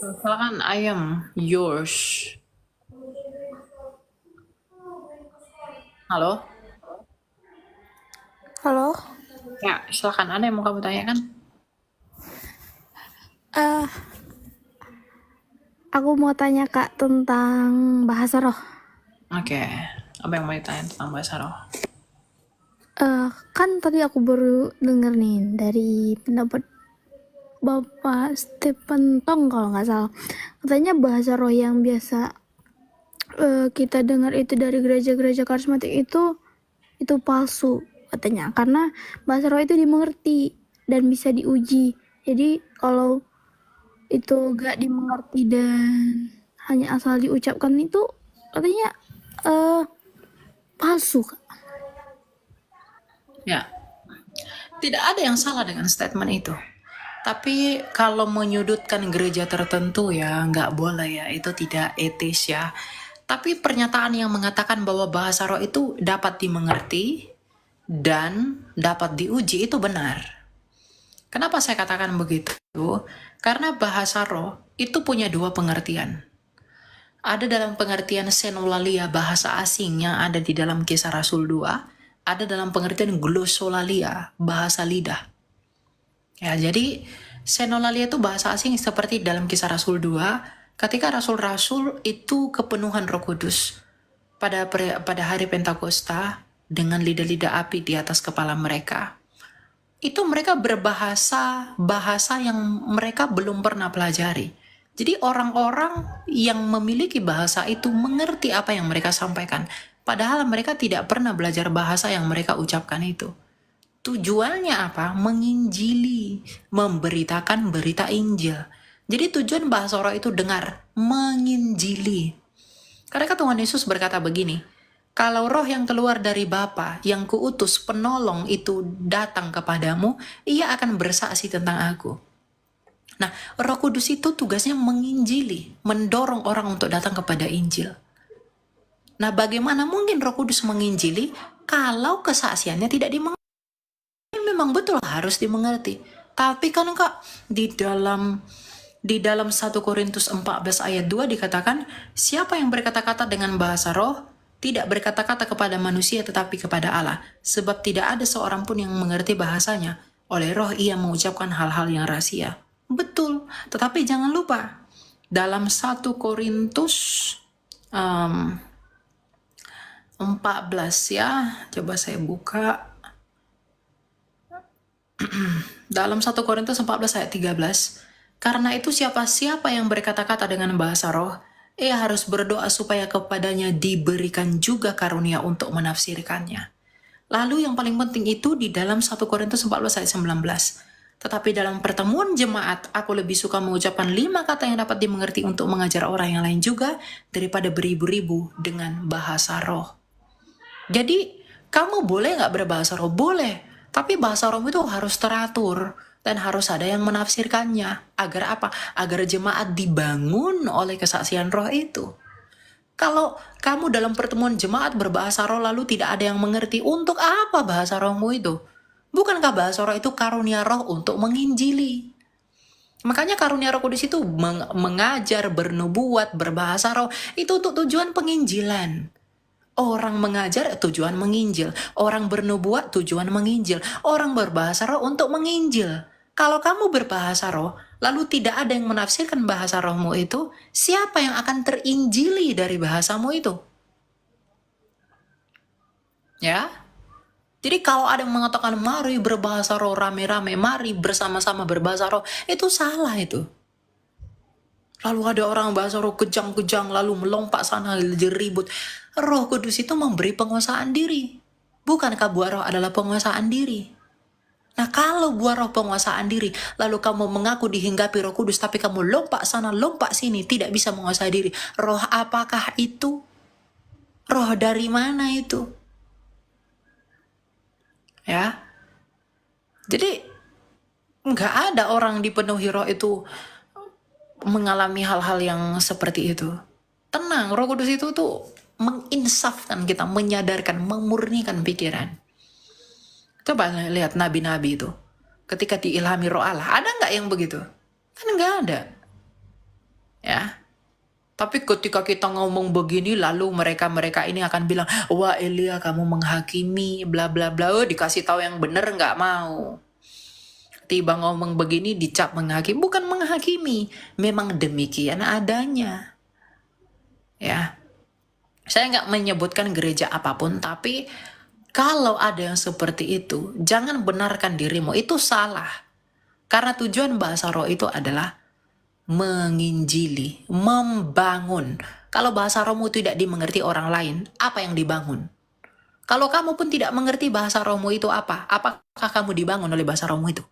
Silakan, I am yours. Halo? Halo, Ya, silakan. Ada yang mau kamu tanyakan? eh aku mau tanya Kak tentang bahasa roh. Oke. Apa yang mau ditanya tentang bahasa roh? Kan tadi aku baru denger nih dari pendapat Bapak Stephen Tong kalau nggak salah. Katanya bahasa roh yang biasa kita dengar itu dari gereja-gereja karismatik itu palsu katanya. Karena bahasa roh itu dimengerti dan bisa diuji. Jadi kalau itu gak dimengerti dan hanya asal diucapkan itu katanya eh palsu Kak. Ya, tidak ada yang salah dengan statement itu. Tapi kalau menyudutkan gereja tertentu ya nggak boleh ya, itu tidak etis ya. Tapi pernyataan yang mengatakan bahwa bahasa roh itu dapat dimengerti dan dapat diuji itu benar. Kenapa saya katakan begitu? Karena bahasa roh itu punya dua pengertian. Ada dalam pengertian senolalia bahasa asing yang ada di dalam Kisah Rasul 2, ada dalam pengertian glossolalia bahasa lidah. Ya, jadi senolalia itu bahasa asing seperti dalam Kisah Rasul 2, ketika rasul-rasul itu kepenuhan Roh Kudus pada hari Pentakosta dengan lidah-lidah api di atas kepala mereka. Itu mereka berbahasa bahasa yang mereka belum pernah pelajari. Jadi orang-orang yang memiliki bahasa itu mengerti apa yang mereka sampaikan. Padahal mereka tidak pernah belajar bahasa yang mereka ucapkan itu. Tujuannya apa? Menginjili, memberitakan berita Injil. Jadi tujuan bahasa roh itu dengar, menginjili. Karena Tuhan Yesus berkata begini, kalau roh yang keluar dari Bapa yang kuutus penolong itu datang kepadamu, ia akan bersaksi tentang aku. Nah, Roh Kudus itu tugasnya menginjili, mendorong orang untuk datang kepada Injil. Nah, bagaimana mungkin Roh Kudus menginjili kalau kesaksiannya tidak dimengerti? Memang betul harus dimengerti. Tapi kan Kak, di dalam 1 Korintus 14 ayat 2 dikatakan, siapa yang berkata-kata dengan bahasa roh, tidak berkata-kata kepada manusia tetapi kepada Allah. Sebab tidak ada seorang pun yang mengerti bahasanya. Oleh roh ia mengucapkan hal-hal yang rahasia. Betul, tetapi jangan lupa, dalam 1 Korintus um, 14 ya, coba saya buka. Dalam 1 Korintus 14 ayat 13, karena itu siapa-siapa yang berkata-kata dengan bahasa roh, ia harus berdoa supaya kepadanya diberikan juga karunia untuk menafsirkannya. Lalu yang paling penting itu di dalam 1 Korintus 14 ayat 19. Tetapi dalam pertemuan jemaat, aku lebih suka mengucapkan 5 kata yang dapat dimengerti untuk mengajar orang yang lain juga, daripada beribu-ribu dengan bahasa roh. Jadi, kamu boleh nggak berbahasa roh? Boleh. Tapi bahasa roh itu harus teratur. Dan harus ada yang menafsirkannya. Agar apa? Agar jemaat dibangun oleh kesaksian roh itu. Kalau kamu dalam pertemuan jemaat berbahasa roh lalu tidak ada yang mengerti, untuk apa bahasa rohmu itu? Bukankah bahasa roh itu karunia roh untuk menginjili? Makanya karunia Roh Kudus itu mengajar, bernubuat, berbahasa roh, itu untuk tujuan penginjilan. Orang mengajar tujuan menginjil, orang bernubuat tujuan menginjil, orang berbahasa roh untuk menginjil. Kalau kamu berbahasa roh, lalu tidak ada yang menafsirkan bahasa rohmu itu, siapa yang akan terinjili dari bahasamu itu? Ya, jadi kalau ada yang mengatakan mari berbahasa roh rame-rame, mari bersama-sama berbahasa roh, itu salah itu. Lalu ada orang bahasa roh kejang-kejang, lalu melompat sana, ribut. Roh Kudus itu memberi penguasaan diri. Bukankah buah roh adalah penguasaan diri? Nah, kalau buah roh penguasaan diri, lalu kamu mengaku dihinggapi Roh Kudus, tapi kamu lompat sana, lompat sini, tidak bisa menguasai diri. Roh apakah itu? Roh dari mana itu? Ya, jadi nggak ada orang dipenuhi roh itu mengalami hal-hal yang seperti itu. Tenang, Roh Kudus itu tuh menginsafkan kita, menyadarkan, memurnikan pikiran. Coba lihat nabi-nabi itu. Ketika diilhami roh Allah, ada nggak yang begitu? Kan nggak ada. ya. Tapi ketika kita ngomong begini, lalu mereka ini akan bilang, wah Elia kamu menghakimi, bla bla bla. Oh, dikasih tahu yang bener nggak mau. Tiba ngomong begini dicap menghakimi, bukan menghakimi, memang demikian adanya. Ya, saya nggak menyebutkan gereja apapun, tapi kalau ada yang seperti itu, jangan benarkan dirimu, itu salah. Karena tujuan bahasa roh itu adalah menginjili, membangun. Kalau bahasa rohmu tidak dimengerti orang lain, apa yang dibangun? Kalau kamu pun tidak mengerti bahasa rohmu itu apa, apakah kamu dibangun oleh bahasa rohmu itu?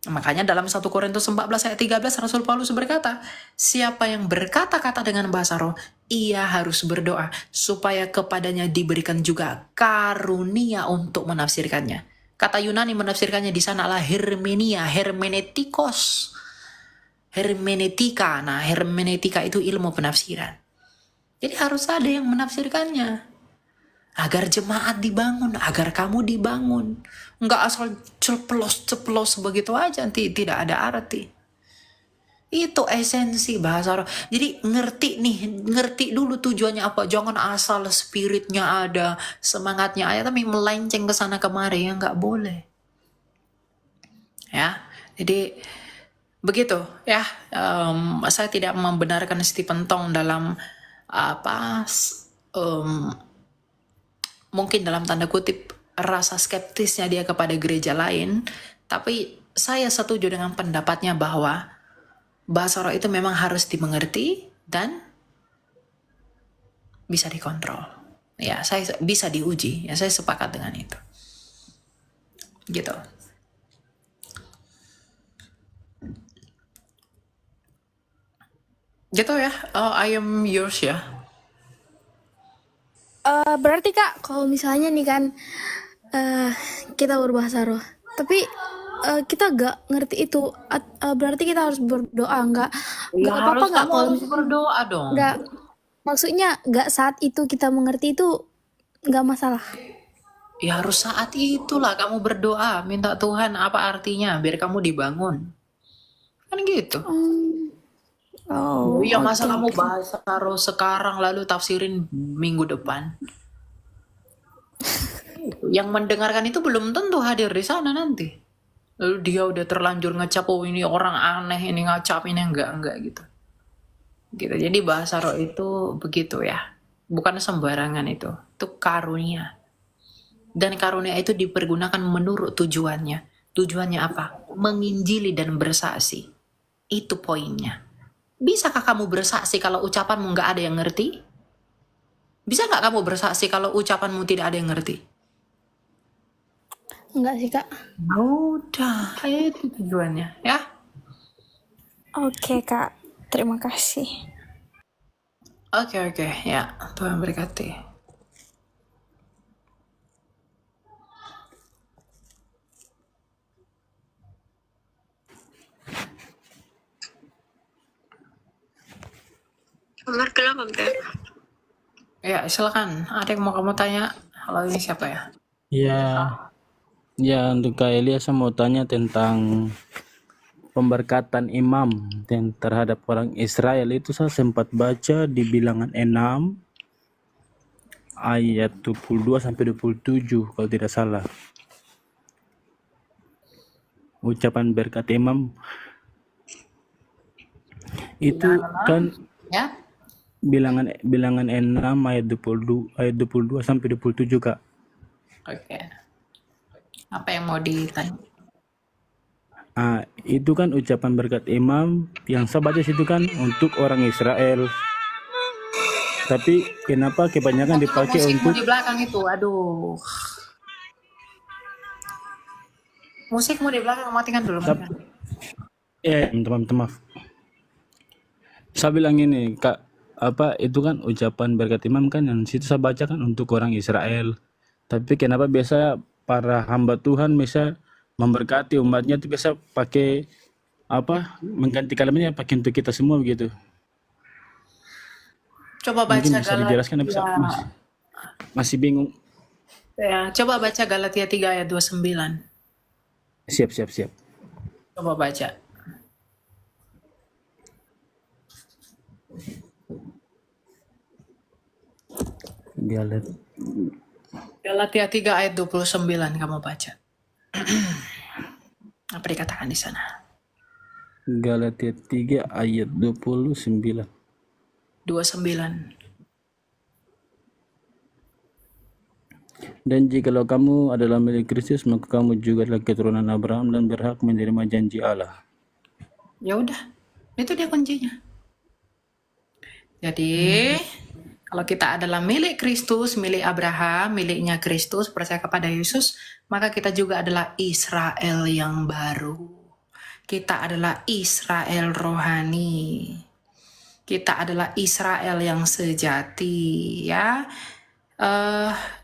Makanya dalam 1 Korintus 14 ayat 13 Rasul Paulus berkata, siapa yang berkata-kata dengan bahasa roh, ia harus berdoa supaya kepadanya diberikan juga karunia untuk menafsirkannya. Kata Yunani menafsirkannya di sana adalah hermenia, hermenetikos. Hermeneutika. Nah, hermeneutika itu ilmu penafsiran. Jadi harus ada yang menafsirkannya. Agar jemaat dibangun, agar kamu dibangun. Enggak asal ceplos-ceplos begitu aja, tidak ada arti. Itu esensi bahasa roh. Jadi ngerti dulu tujuannya apa. Jangan asal spiritnya ada, semangatnya ada, tapi melenceng ke sana kemari, ya nggak boleh. Ya, jadi begitu ya. Saya tidak membenarkan Stephen Tong dalam apa mungkin dalam tanda kutip rasa skeptisnya dia kepada gereja lain, tapi saya setuju dengan pendapatnya bahwa bahasa roh itu memang harus dimengerti dan bisa dikontrol. Ya, saya bisa diuji. Ya, saya sepakat dengan itu. Gitu. Gitu ya. I am yours ya. Berarti Kak, kalau misalnya nih kan kita berbahasa roh, tapi kita gak ngerti itu, berarti kita harus berdoa nggak Ya apa-apa harus, nggak kamu kalau harus misalnya berdoa dong. nggak, maksudnya nggak saat itu kita mengerti itu nggak masalah. Ya harus saat itulah kamu berdoa, minta Tuhan apa artinya biar kamu dibangun. Kan gitu. Oh, Iya, masa oke kamu oke. bahasa roh sekarang lalu tafsirin minggu depan? Yang mendengarkan itu belum tentu hadir di sana nanti. Lalu dia udah terlanjur ngecap, oh ini orang aneh, ini ngacap, ini enggak gitu. Gitu. Jadi bahasa roh itu begitu ya. Bukan sembarangan itu. Itu karunia. Dan karunia itu dipergunakan menurut tujuannya. Tujuannya apa? Menginjili dan bersaksi. Itu poinnya. Bisakah kamu bersaksi kalau ucapanmu nggak ada yang ngerti? Bisa nggak kamu bersaksi kalau ucapanmu tidak ada yang ngerti? Enggak sih Kak. Udah, itu tujuannya ya. Oke Kak, terima kasih. Oke, ya. Tuhan berkati. Ya, silakan. Ada yang mau kamu tanya? Halo, ini siapa ya? Ya, ya untuk Kak Elia saya mau tanya tentang pemberkatan imam terhadap orang Israel. Itu saya sempat baca di Bilangan 6 ayat 22 sampai 27 kalau tidak salah. Ucapan berkat imam itu kan Ya. bilangan 6 ayat 22 sampai 27 Kak. Oke. Apa yang mau ditanya? Itu kan ucapan berkat imam yang saya baca situ kan untuk orang Israel. Tapi kenapa kebanyakan dipakai musikmu untuk di belakang itu? Aduh. Musikmu di belakang matikan dulu. teman-teman maaf. Saya bilang ini Kak, apa itu kan ucapan berkat imam kan yang situ saya baca kan untuk orang Israel. Tapi kenapa biasa para hamba Tuhan bisa memberkati umatnya itu biasa pakai apa mengganti kalimatnya pakai untuk kita semua begitu. Coba baca Mungkin bisa dijelaskan bisa masih bingung. Ya, coba baca Galatia 3 ayat 29. Siap. Coba baca. Galat Galatia 3 ayat 29 kamu baca. Apa dikatakan di sana? Galatia 3 ayat 29. 29. Dan jikalau kamu adalah milik Kristus, maka kamu juga adalah keturunan Abraham dan berhak menerima janji Allah. Ya udah, itu dia kuncinya. Jadi, kalau kita adalah milik Kristus, milik Abraham, miliknya Kristus, percaya kepada Yesus, maka kita juga adalah Israel yang baru. Kita adalah Israel rohani. Kita adalah Israel yang sejati, ya.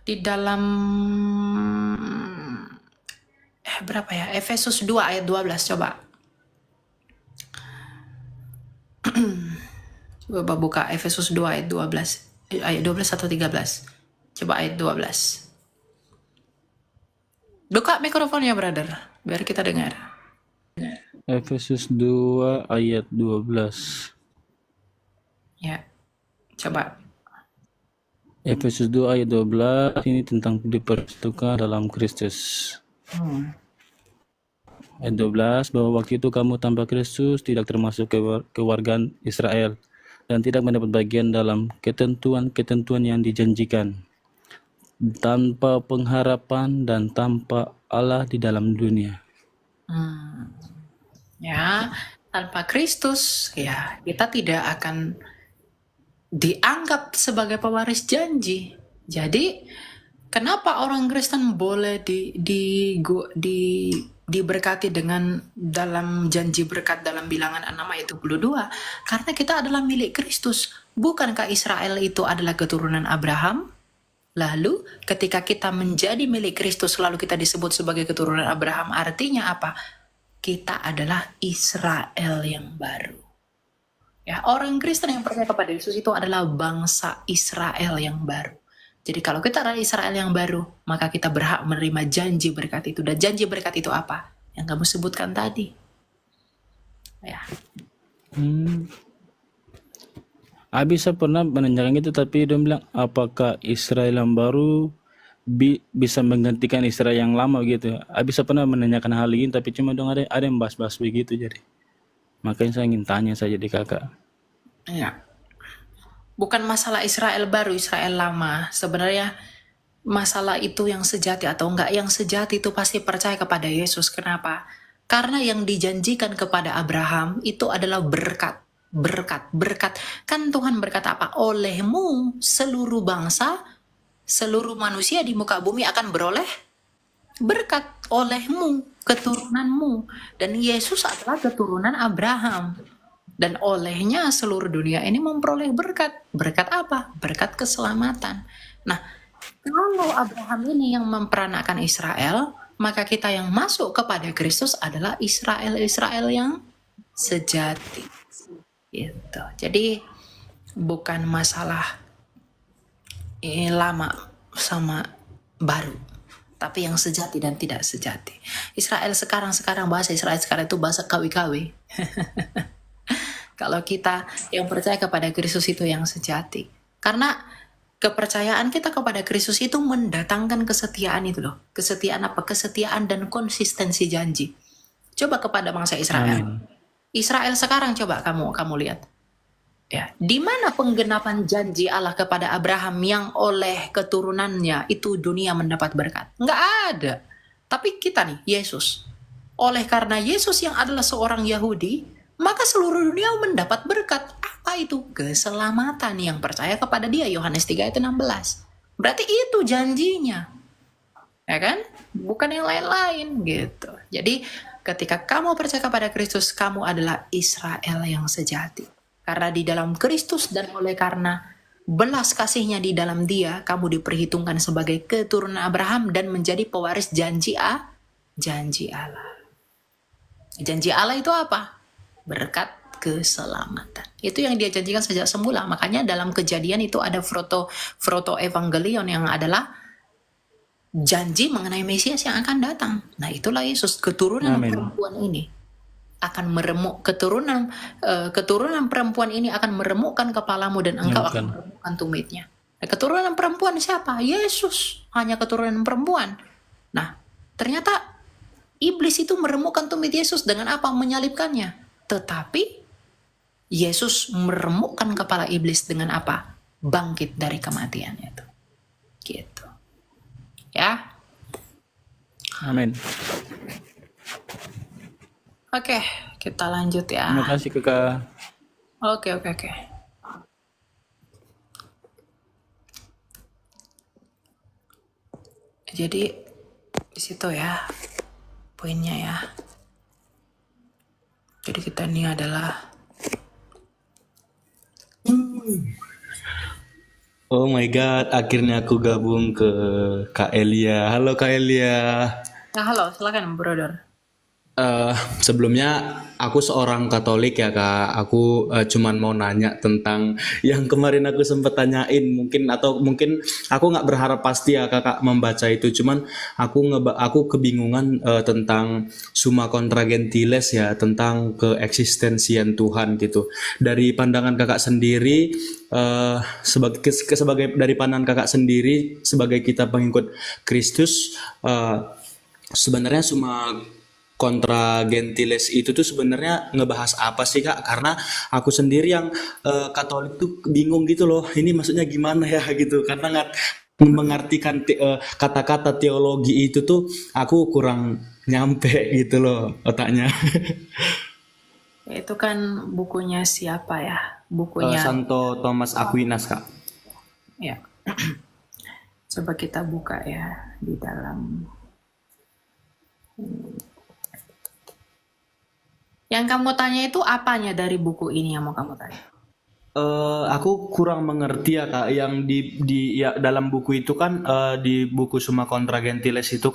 Di dalam berapa ya? Efesus 2 ayat 12 coba. Coba buka Efesus 2 ayat 12. Ayat 12 atau 13. Coba ayat 12. Buka mikrofonnya, brother, biar kita dengar. Efesus 2 ayat 12. Ya. Coba. Efesus 2 ayat 12 ini tentang dipersatukan dalam Kristus. Ayat 12, bahwa waktu itu kamu tanpa Kristus tidak termasuk kewargaan Israel dan tidak mendapat bagian dalam ketentuan-ketentuan yang dijanjikan, tanpa pengharapan dan tanpa Allah di dalam dunia. Ya, tanpa Kristus, ya kita tidak akan dianggap sebagai pewaris janji. Jadi, kenapa orang Kristen boleh diberkati dengan dalam janji berkat dalam Bilangan 6 ayat 22? Karena kita adalah milik Kristus. Bukankah Israel itu adalah keturunan Abraham? Lalu ketika kita menjadi milik Kristus lalu kita disebut sebagai keturunan Abraham, artinya apa? Kita adalah Israel yang baru. Ya, orang Kristen yang percaya kepada Yesus itu adalah bangsa Israel yang baru. Jadi kalau kita adalah Israel yang baru, maka kita berhak menerima janji berkat itu. Dan janji berkat itu apa? Yang kamu sebutkan tadi. Ya. Abisa pernah menanyakan itu, tapi dia bilang apakah Israel yang baru bisa menggantikan Israel yang lama gitu. Abisa pernah menanyakan hal ini, tapi cuma dong ada yang bahas-bahas begitu jadi. Makanya saya ingin tanya saja di kakak. Ya. Bukan masalah Israel baru, Israel lama. Sebenarnya masalah itu yang sejati atau enggak. Yang sejati itu pasti percaya kepada Yesus. Kenapa? Karena yang dijanjikan kepada Abraham itu adalah berkat. Berkat. Kan Tuhan berkata apa? Olehmu seluruh bangsa, seluruh manusia di muka bumi akan beroleh berkat. Olehmu, keturunanmu. Dan Yesus adalah keturunan Abraham. Dan olehnya seluruh dunia ini memperoleh berkat. Berkat apa? Berkat keselamatan. Nah, kalau Abraham ini yang memperanakan Israel, maka kita yang masuk kepada Kristus adalah Israel yang sejati. Gitu. Jadi bukan masalah lama sama baru, tapi yang sejati dan tidak sejati. Israel sekarang bahasa Israel sekarang itu bahasa kawi-kawi. Kalau kita yang percaya kepada Kristus itu yang sejati. Karena kepercayaan kita kepada Kristus itu mendatangkan kesetiaan itu loh. Kesetiaan apa? Kesetiaan dan konsistensi janji. Coba kepada bangsa Israel. Israel sekarang coba kamu lihat. Ya, di mana penggenapan janji Allah kepada Abraham yang oleh keturunannya itu dunia mendapat berkat? Nggak ada. Tapi kita nih, Yesus. Oleh karena Yesus yang adalah seorang Yahudi, maka seluruh dunia mendapat berkat. Apa itu? Keselamatan yang percaya kepada dia. Yohanes 3 ayat 16. Berarti itu janjinya. Ya kan? Bukan yang lain-lain gitu. Jadi ketika kamu percaya kepada Kristus, kamu adalah Israel yang sejati. Karena di dalam Kristus dan oleh karena belas kasihnya di dalam dia, kamu diperhitungkan sebagai keturunan Abraham dan menjadi pewaris janji Allah. Janji Allah itu apa? Berkat keselamatan. Itu yang dia janjikan sejak semula. Makanya dalam Kejadian itu ada proto evangelion yang adalah janji mengenai Mesias yang akan datang. Nah, itulah Yesus, keturunan perempuan ini akan meremuk, keturunan perempuan ini akan meremukkan kepalamu dan engkau akan meremukkan tumitnya. Keturunan perempuan siapa? Yesus, hanya keturunan perempuan. Nah, ternyata iblis itu meremukkan tumit Yesus dengan apa? Menyalibkannya. Tetapi Yesus meremukkan kepala iblis dengan apa? Bangkit dari kematian itu. Gitu. Ya. Amin. Oke, kita lanjut Terima ya. kasih Kakak. Oke. Jadi di situ ya poinnya ya. Jadi kita ini adalah Oh my God, akhirnya aku gabung ke Kak Elia. Halo Kak Elia. halo, silakan brother. Sebelumnya aku seorang Katolik ya Kak. Aku cuman mau nanya tentang yang kemarin aku sempat tanyain mungkin atau mungkin aku nggak berharap pasti ya Kakak membaca itu. Cuman aku kebingungan tentang Summa Contra Gentiles ya, tentang keeksistensian Tuhan gitu. Dari pandangan Kakak sendiri sebagai dari pandangan Kakak sendiri sebagai kita pengikut Kristus, sebenarnya Summa Contra Gentiles itu tuh sebenarnya ngebahas apa sih Kak? Karena aku sendiri yang Katolik tuh bingung gitu loh. Ini maksudnya gimana ya gitu. Karena nggak mengartikan kata-kata teologi itu tuh aku kurang nyampe gitu loh otaknya. Itu kan bukunya siapa ya? Bukunya Santo Thomas Aquinas Kak. ya. Coba kita buka ya di dalam. Yang kamu tanya itu apanya dari buku ini yang mau kamu tanya? Aku kurang mengerti ya Kak, yang ya, dalam buku itu kan di buku Summa Contra Gentiles itu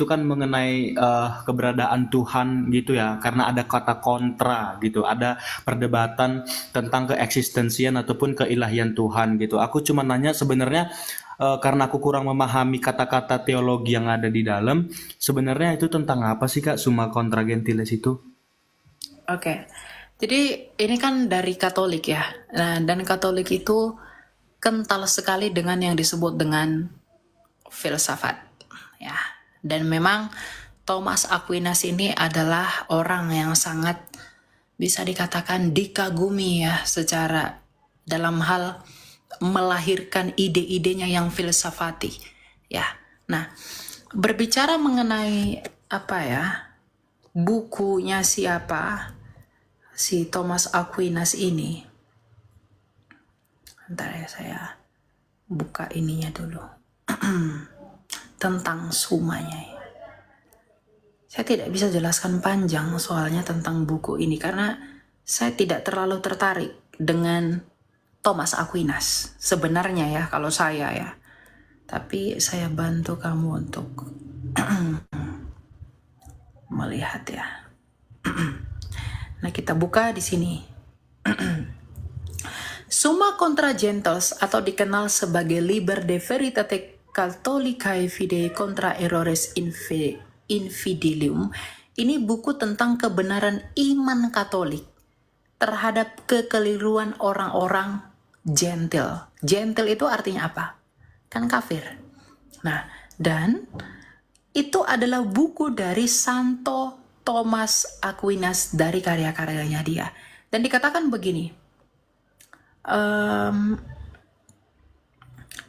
kan mengenai keberadaan Tuhan gitu ya, karena ada kata kontra gitu, ada perdebatan tentang keeksistensian ataupun keilahian Tuhan gitu. Aku cuma nanya sebenarnya karena aku kurang memahami kata-kata teologi yang ada di dalam, sebenarnya itu tentang apa sih Kak Summa Contra Gentiles itu? Oke. Jadi ini kan dari Katolik ya. Nah, dan Katolik itu kental sekali dengan yang disebut dengan filsafat ya. Dan memang Thomas Aquinas ini adalah orang yang sangat bisa dikatakan dikagumi ya secara dalam hal melahirkan ide-idenya yang filsafati ya. Nah, berbicara mengenai apa ya? Bukunya siapa? Si Thomas Aquinas ini. Bentar ya, saya buka ininya dulu. Tentang sumanya ya. Saya tidak bisa jelaskan panjang soalnya tentang buku ini karena saya tidak terlalu tertarik dengan Thomas Aquinas. Sebenarnya ya kalau saya ya. Tapi saya bantu kamu untuk melihat ya. Nah, kita buka di sini. Summa Contra Gentiles atau dikenal sebagai Liber de Veritate Catholicae Fidei contra Errores Infidelium. Ini buku tentang kebenaran iman Katolik terhadap kekeliruan orang-orang gentil. Gentil itu artinya apa? Kan kafir. Nah, dan itu adalah buku dari Santo Thomas Aquinas dari karya-karyanya dia. Dan dikatakan begini,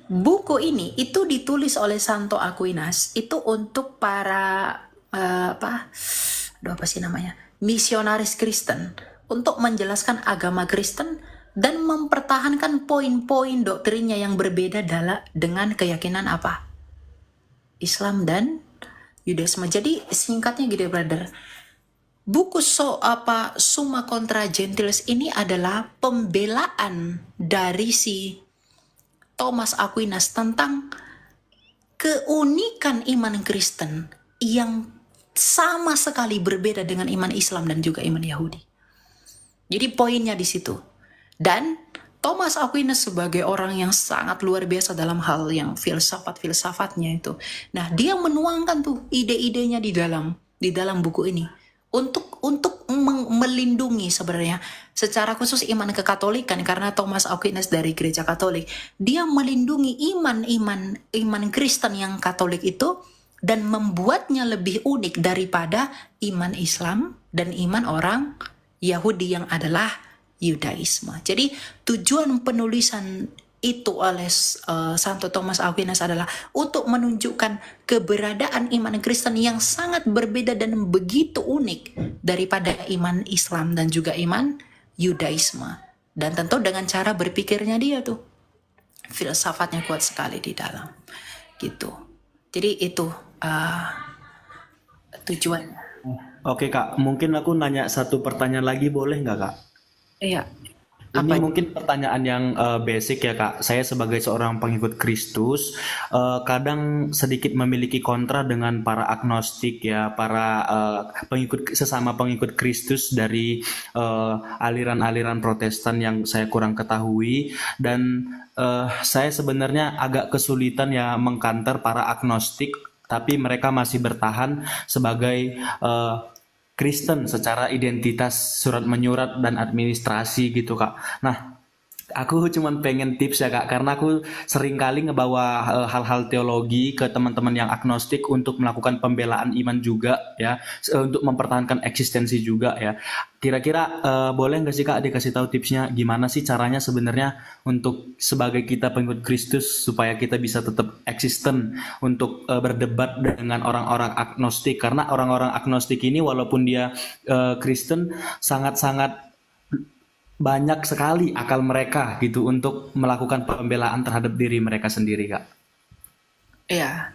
buku ini itu ditulis oleh Santo Aquinas itu untuk para apa sih namanya, misionaris Kristen, untuk menjelaskan agama Kristen dan mempertahankan poin-poin doktrinnya yang berbeda dengan keyakinan apa? Islam dan Yudaisme. Jadi singkatnya gitu brother. Buku Summa Contra Gentiles ini adalah pembelaan dari si Thomas Aquinas tentang keunikan iman Kristen yang sama sekali berbeda dengan iman Islam dan juga iman Yahudi. Jadi poinnya di situ. Dan Thomas Aquinas sebagai orang yang sangat luar biasa dalam hal yang filsafat-filsafatnya itu. Nah, dia menuangkan tuh ide-idenya di dalam buku ini untuk melindungi sebenarnya secara khusus iman kekatolikan, karena Thomas Aquinas dari gereja Katolik, dia melindungi iman Kristen yang Katolik itu dan membuatnya lebih unik daripada iman Islam dan iman orang Yahudi yang adalah Yudaisme. Jadi tujuan penulisan itu oleh Santo Thomas Aquinas adalah untuk menunjukkan keberadaan iman Kristen yang sangat berbeda dan begitu unik daripada iman Islam dan juga iman Yudaisme. Dan tentu dengan cara berpikirnya dia tuh, filsafatnya kuat sekali di dalam gitu. Jadi itu tujuannya. Oke Kak, mungkin aku nanya satu pertanyaan lagi boleh nggak Kak? Iya. Ini Apa? mungkin pertanyaan yang basic ya Kak. Saya sebagai seorang pengikut Kristus, kadang sedikit memiliki kontra dengan para agnostik ya, para sesama pengikut Kristus dari aliran-aliran Protestan yang saya kurang ketahui, dan saya sebenarnya agak kesulitan ya mengkanter para agnostik, tapi mereka masih bertahan sebagai Kristen secara identitas, surat menyurat dan administrasi gitu Kak. Nah, aku cuman pengen tips ya Kak, karena aku sering kali ngebawa hal-hal teologi ke teman-teman yang agnostik untuk melakukan pembelaan iman juga ya, untuk mempertahankan eksistensi juga ya. Kira-kira boleh nggak sih Kak dikasih tahu tipsnya gimana sih caranya sebenarnya untuk sebagai kita pengikut Kristus supaya kita bisa tetap eksisten untuk berdebat dengan orang-orang agnostik, karena orang-orang agnostik ini walaupun dia Kristen sangat-sangat banyak sekali akal mereka gitu untuk melakukan pembelaan terhadap diri mereka sendiri Kak. Iya.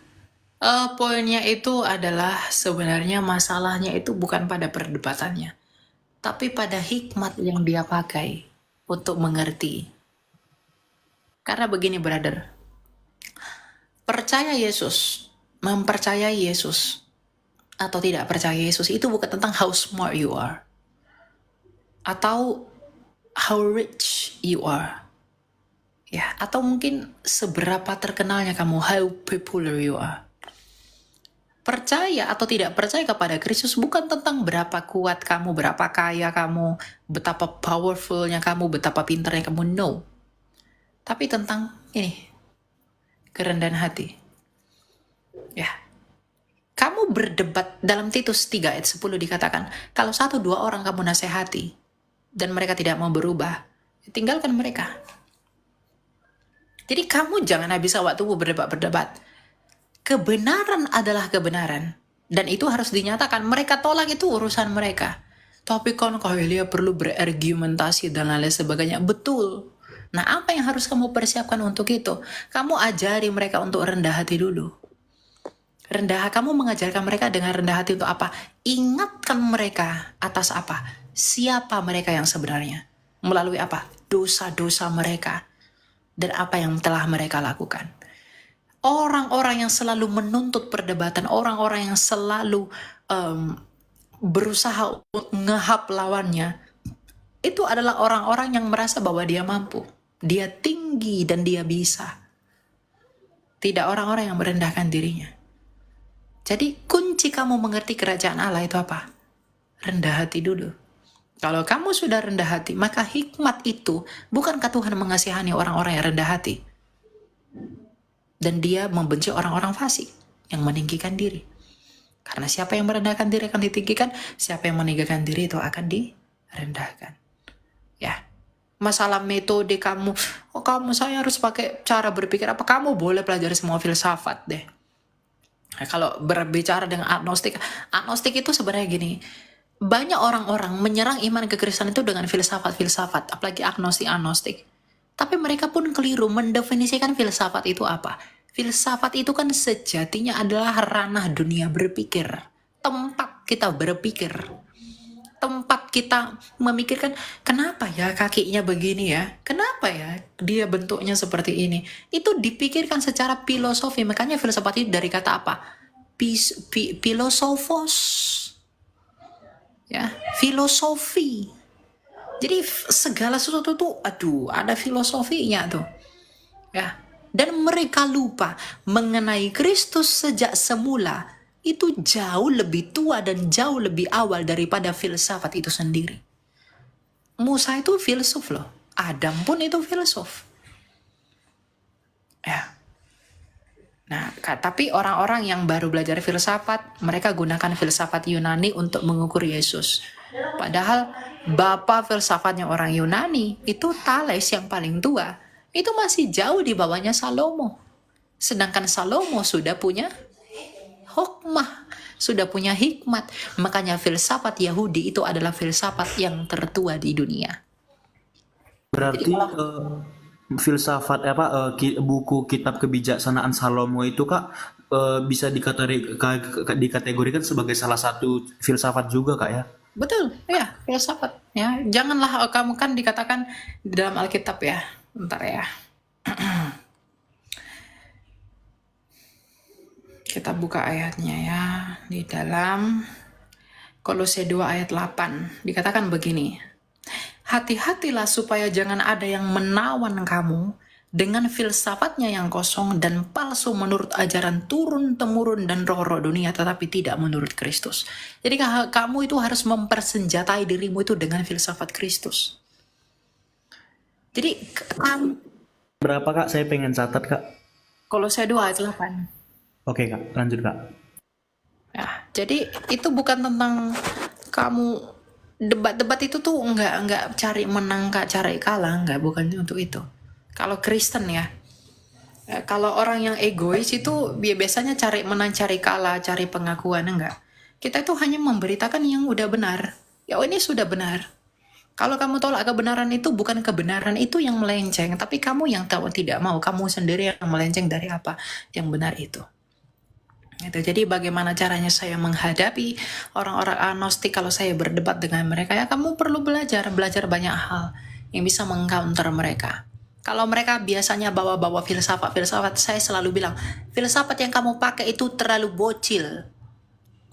Poinnya itu adalah sebenarnya masalahnya itu bukan pada perdebatannya, tapi pada hikmat yang dia pakai untuk mengerti. Karena begini, brother, percaya Yesus, mempercayai Yesus, atau tidak percaya Yesus itu bukan tentang how smart you are, atau how rich you are, ya, atau mungkin seberapa terkenalnya kamu, how popular you are. Percaya atau tidak percaya kepada Kristus bukan tentang berapa kuat kamu, berapa kaya kamu, betapa powerfulnya kamu, betapa pintarnya kamu, no. Tapi tentang ini, kerendahan hati. Ya. Kamu berdebat dalam Titus 3 ayat 10 dikatakan, kalau 1-2 orang kamu nasihati dan mereka tidak mau berubah, tinggalkan mereka. Jadi kamu jangan habis waktumu berdebat-berdebat. Kebenaran adalah kebenaran, dan itu harus dinyatakan. Mereka tolak itu urusan mereka. Tapi kan Kahelia perlu berargumentasi dan lain sebagainya. Betul. Nah, apa yang harus kamu persiapkan untuk itu? Kamu ajari mereka untuk rendah hati dulu. Kamu mengajarkan mereka dengan rendah hati untuk apa? Ingatkan mereka atas apa? Siapa mereka yang sebenarnya? Melalui apa? Dosa-dosa mereka. Dan apa yang telah mereka lakukan. Orang-orang yang selalu menuntut perdebatan, orang-orang yang selalu berusaha ngehap lawannya, itu adalah orang-orang yang merasa bahwa dia mampu, dia tinggi dan dia bisa. Tidak orang-orang yang merendahkan dirinya. Jadi kunci kamu mengerti kerajaan Allah itu apa? Rendah hati dulu. Kalau kamu sudah rendah hati, maka hikmat itu, bukankah Tuhan mengasihani orang-orang yang rendah hati? Dan dia membenci orang-orang fasik yang meninggikan diri. Karena siapa yang merendahkan diri akan ditinggikan, siapa yang meninggikan diri itu akan direndahkan. Ya, masalah metode kamu, saya harus pakai cara berpikir apa? Kamu boleh pelajari semua filsafat deh. Nah, kalau berbicara dengan agnostik itu sebenarnya gini, banyak orang-orang menyerang iman kekristenan itu dengan filsafat-filsafat, apalagi agnostik. Tapi mereka pun keliru mendefinisikan filsafat itu apa. Filsafat itu kan sejatinya adalah ranah dunia berpikir. Tempat kita berpikir. Tempat kita memikirkan, kenapa ya kakinya begini ya? Kenapa ya dia bentuknya seperti ini? Itu dipikirkan secara filosofi. Makanya filsafat itu dari kata apa? Filosofos. Ya, filosofi. Jadi segala sesuatu tuh, ada filosofinya tuh. Ya. Dan mereka lupa mengenai Kristus sejak semula itu jauh lebih tua dan jauh lebih awal daripada filsafat itu sendiri. Musa itu filsuf loh, Adam pun itu filsuf. Ya. Nah, tapi orang-orang yang baru belajar filsafat, mereka gunakan filsafat Yunani untuk mengukur Yesus. Padahal bapak filsafatnya orang Yunani itu Thales yang paling tua. Itu masih jauh di bawahnya Salomo. Sedangkan Salomo sudah punya hikmah, sudah punya hikmat. Makanya filsafat Yahudi itu adalah filsafat yang tertua di dunia. Berarti filsafat buku kitab kebijaksanaan Salomo itu Kak bisa dikategorikan sebagai salah satu filsafat juga Kak ya? Betul, ya, filsafat. Ya, janganlah kamu kan dikatakan di dalam Alkitab ya. Bentar ya. Kita buka ayatnya ya. Di dalam Kolose 2 ayat 8 dikatakan begini. Hati-hatilah supaya jangan ada yang menawan kamu dengan filsafatnya yang kosong dan palsu menurut ajaran turun-temurun dan roh-roh dunia, tetapi tidak menurut Kristus. Jadi kamu itu harus mempersenjatai dirimu itu dengan filsafat Kristus. Jadi berapa Kak? Saya pengen catat Kak. Kolose 2 ayat 8. Oke Kak, lanjut Kak. Ya, jadi itu bukan tentang kamu debat-debat itu tuh nggak cari menang, nggak cari kalah, nggak, bukan untuk itu. Kalau Kristen ya, kalau orang yang egois itu biasanya cari menang, cari kalah, cari pengakuan, enggak. Kita itu hanya memberitakan yang udah benar. Ya ini sudah benar. Kalau kamu tolak kebenaran itu, bukan kebenaran itu yang melenceng, tapi kamu yang tahu tidak mau, kamu sendiri yang melenceng dari apa yang benar itu. Jadi bagaimana caranya saya menghadapi orang-orang agnostik kalau saya berdebat dengan mereka? Ya kamu perlu belajar banyak hal yang bisa meng-counter mereka. Kalau mereka biasanya bawa-bawa filsafat, saya selalu bilang, filsafat yang kamu pakai itu terlalu bocil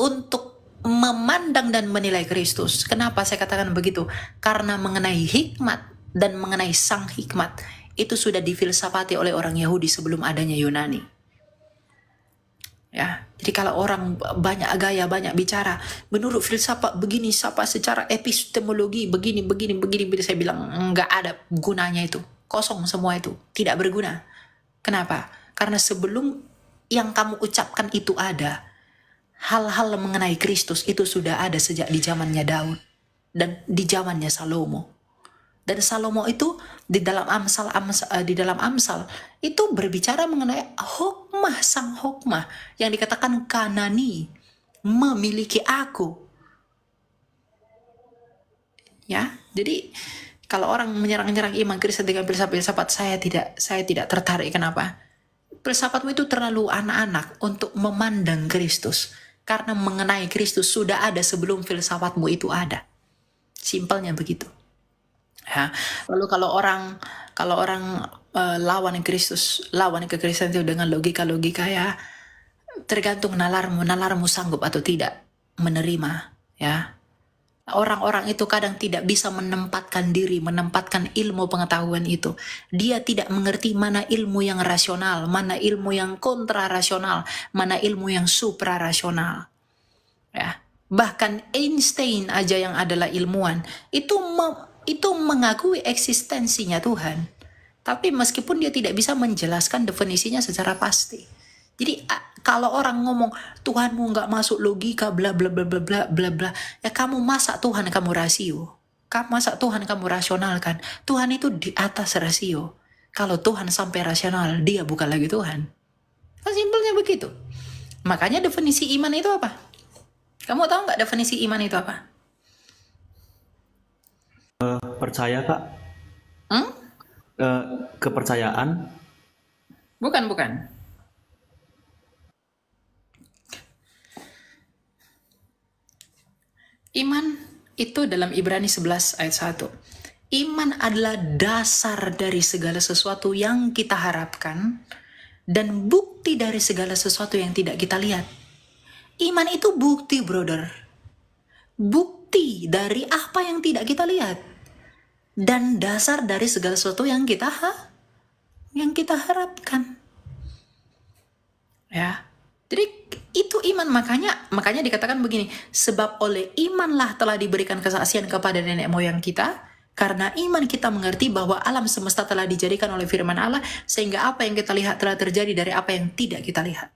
untuk memandang dan menilai Kristus. Kenapa saya katakan begitu? Karena mengenai hikmat dan mengenai sang hikmat, itu sudah difilsafati oleh orang Yahudi sebelum adanya Yunani. Ya, jadi kalau orang banyak gaya, banyak bicara, menurut filsafat begini, secara epistemologi begini, saya bilang nggak ada gunanya itu. Kosong semua itu, tidak berguna. Kenapa? Karena sebelum yang kamu ucapkan itu ada, hal-hal mengenai Kristus itu sudah ada sejak di zamannya Daud dan di zamannya Salomo. Dan Salomo itu di dalam Amsal itu berbicara mengenai hokmah, sang hokmah yang dikatakan Kanani memiliki aku. Ya, jadi kalau orang menyerang-nyerang iman Kristen dengan filsafat, saya tidak tertarik. Kenapa? Filsafatmu itu terlalu anak-anak untuk memandang Kristus. Karena mengenai Kristus sudah ada sebelum filsafatmu itu ada. Simpelnya begitu. Ya. Lalu kalau orang lawan Kristus, lawan kekristenan itu dengan logika ya, tergantung nalarmu sanggup atau tidak menerima, ya. Orang-orang itu kadang tidak bisa menempatkan diri, menempatkan ilmu pengetahuan itu. Dia tidak mengerti mana ilmu yang rasional, mana ilmu yang kontrarasional, mana ilmu yang suprarasional. Ya. Bahkan Einstein aja yang adalah ilmuwan, itu mengakui eksistensinya Tuhan. Tapi meskipun dia tidak bisa menjelaskan definisinya secara pasti. Jadi kalau orang ngomong Tuhanmu nggak masuk logika bla bla bla bla bla bla bla, ya kamu masak Tuhan kamu rasio, kamu masak Tuhan kamu rasionalkan. Tuhan itu di atas rasio. Kalau Tuhan sampai rasional, dia bukan lagi Tuhan. Kan simpelnya begitu. Makanya definisi iman itu apa? Kamu tahu nggak definisi iman itu apa? Percaya Kak? Kepercayaan? Bukan. Iman itu dalam Ibrani 11 ayat 1. Iman adalah dasar dari segala sesuatu yang kita harapkan dan bukti dari segala sesuatu yang tidak kita lihat. Iman itu bukti, brother. Bukti dari apa yang tidak kita lihat. Dan dasar dari segala sesuatu yang kita harapkan. Ya. Jadi Itu iman, makanya dikatakan begini, sebab oleh imanlah telah diberikan kesaksian kepada nenek moyang kita, karena iman kita mengerti bahwa alam semesta telah dijadikan oleh firman Allah, sehingga apa yang kita lihat telah terjadi dari apa yang tidak kita lihat.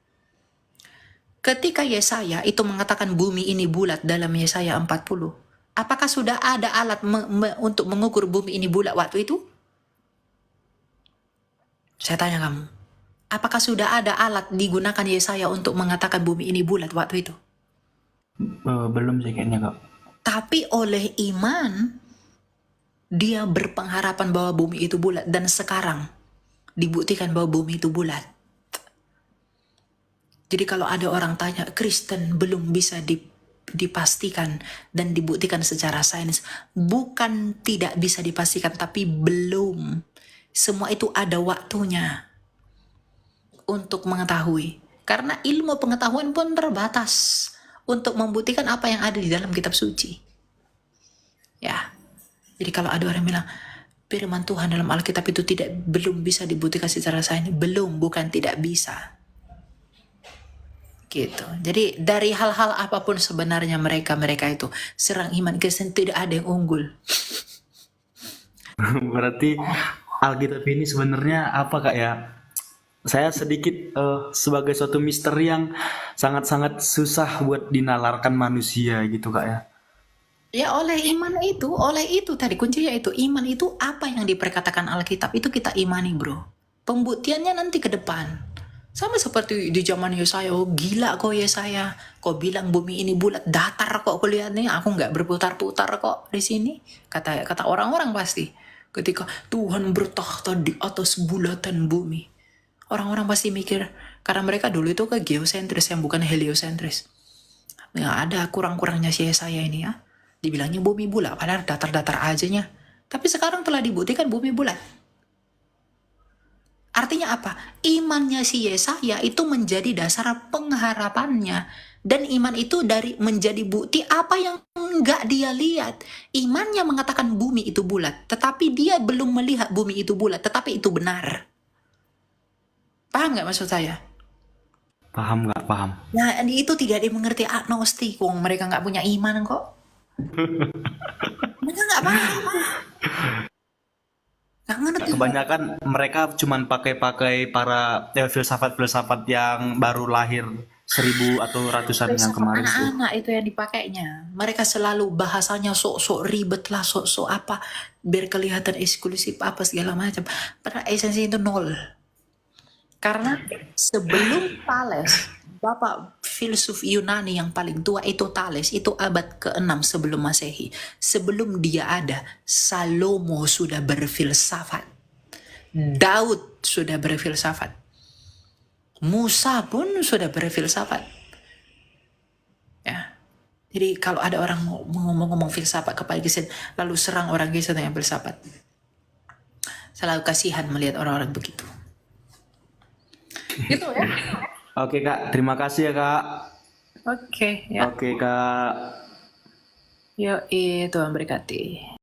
Ketika Yesaya itu mengatakan bumi ini bulat dalam Yesaya 40, apakah sudah ada alat untuk mengukur bumi ini bulat waktu itu? Saya tanya kamu, apakah sudah ada alat digunakan Yesaya untuk mengatakan bumi ini bulat waktu itu? Belum sih kayaknya Kak. Tapi oleh iman, dia berpengharapan bahwa bumi itu bulat, dan sekarang dibuktikan bahwa bumi itu bulat. Jadi kalau ada orang tanya, Kristen belum bisa dipastikan dan dibuktikan secara sains, bukan tidak bisa dipastikan, tapi belum. Semua itu ada waktunya untuk mengetahui. Karena ilmu pengetahuan pun terbatas untuk membuktikan apa yang ada di dalam kitab suci. Ya. Jadi kalau ada orang bilang, firman Tuhan dalam Alkitab itu belum bisa dibuktikan secara sains, bukan tidak bisa. Gitu. Jadi dari hal-hal apapun sebenarnya mereka itu serang iman Kristen tidak ada yang unggul. Berarti Alkitab ini sebenarnya apa Kak ya? Saya sedikit sebagai suatu misteri yang sangat-sangat susah buat dinalarkan manusia gitu Kak ya. Ya oleh itu tadi kuncinya itu, iman itu apa yang diperkatakan Alkitab itu kita imani bro. Pembuktiannya nanti ke depan. Sama seperti di zaman Yesaya, oh gila kok Yesaya, kok bilang bumi ini bulat, datar kok kulihatnya, aku nggak berputar-putar kok di sini, kata orang-orang pasti. Ketika Tuhan bertakhta di atas bulatan bumi, orang-orang pasti mikir, karena mereka dulu itu ke geosentris yang bukan heliosentris. Nggak ada kurang-kurangnya si Yesaya ini ya, dibilangnya bumi bulat, padahal datar-datar ajanya. Tapi sekarang telah dibuktikan bumi bulat. Artinya apa? Imannya si Yesaya itu menjadi dasar pengharapannya. Dan iman itu menjadi bukti apa yang enggak dia lihat. Imannya mengatakan bumi itu bulat, tetapi dia belum melihat bumi itu bulat, tetapi itu benar. Paham nggak maksud saya? Paham nggak? Paham. Nah, itu tidak dimengerti agnostik. Mereka nggak punya iman kok. Mereka nggak paham. Kebanyakan mereka cuman pakai para filsafat-filsafat yang baru lahir 1000 atau ratusan yang kemarin tuh. Anak-anak itu yang dipakainya. Mereka selalu bahasanya sok-sok ribet lah, sok-sok apa, biar kelihatan eksklusif apa segala macam. Padahal esensi itu nol. Karena sebelum Thales, bapak filsuf Yunani yang paling tua itu Thales, itu abad ke-6 sebelum Masehi. Sebelum dia ada, Salomo sudah berfilsafat. Daud sudah berfilsafat. Musa pun sudah berfilsafat. Ya. Jadi kalau ada orang ngomong filsafat kepada Kristen, lalu serang orang Kristen yang filsafat. Selalu kasihan melihat orang-orang begitu. Gitu ya. Oke Kak, terima kasih ya Kak. Oke, ya. Oke Kak. Yuk, Tuhan berkati.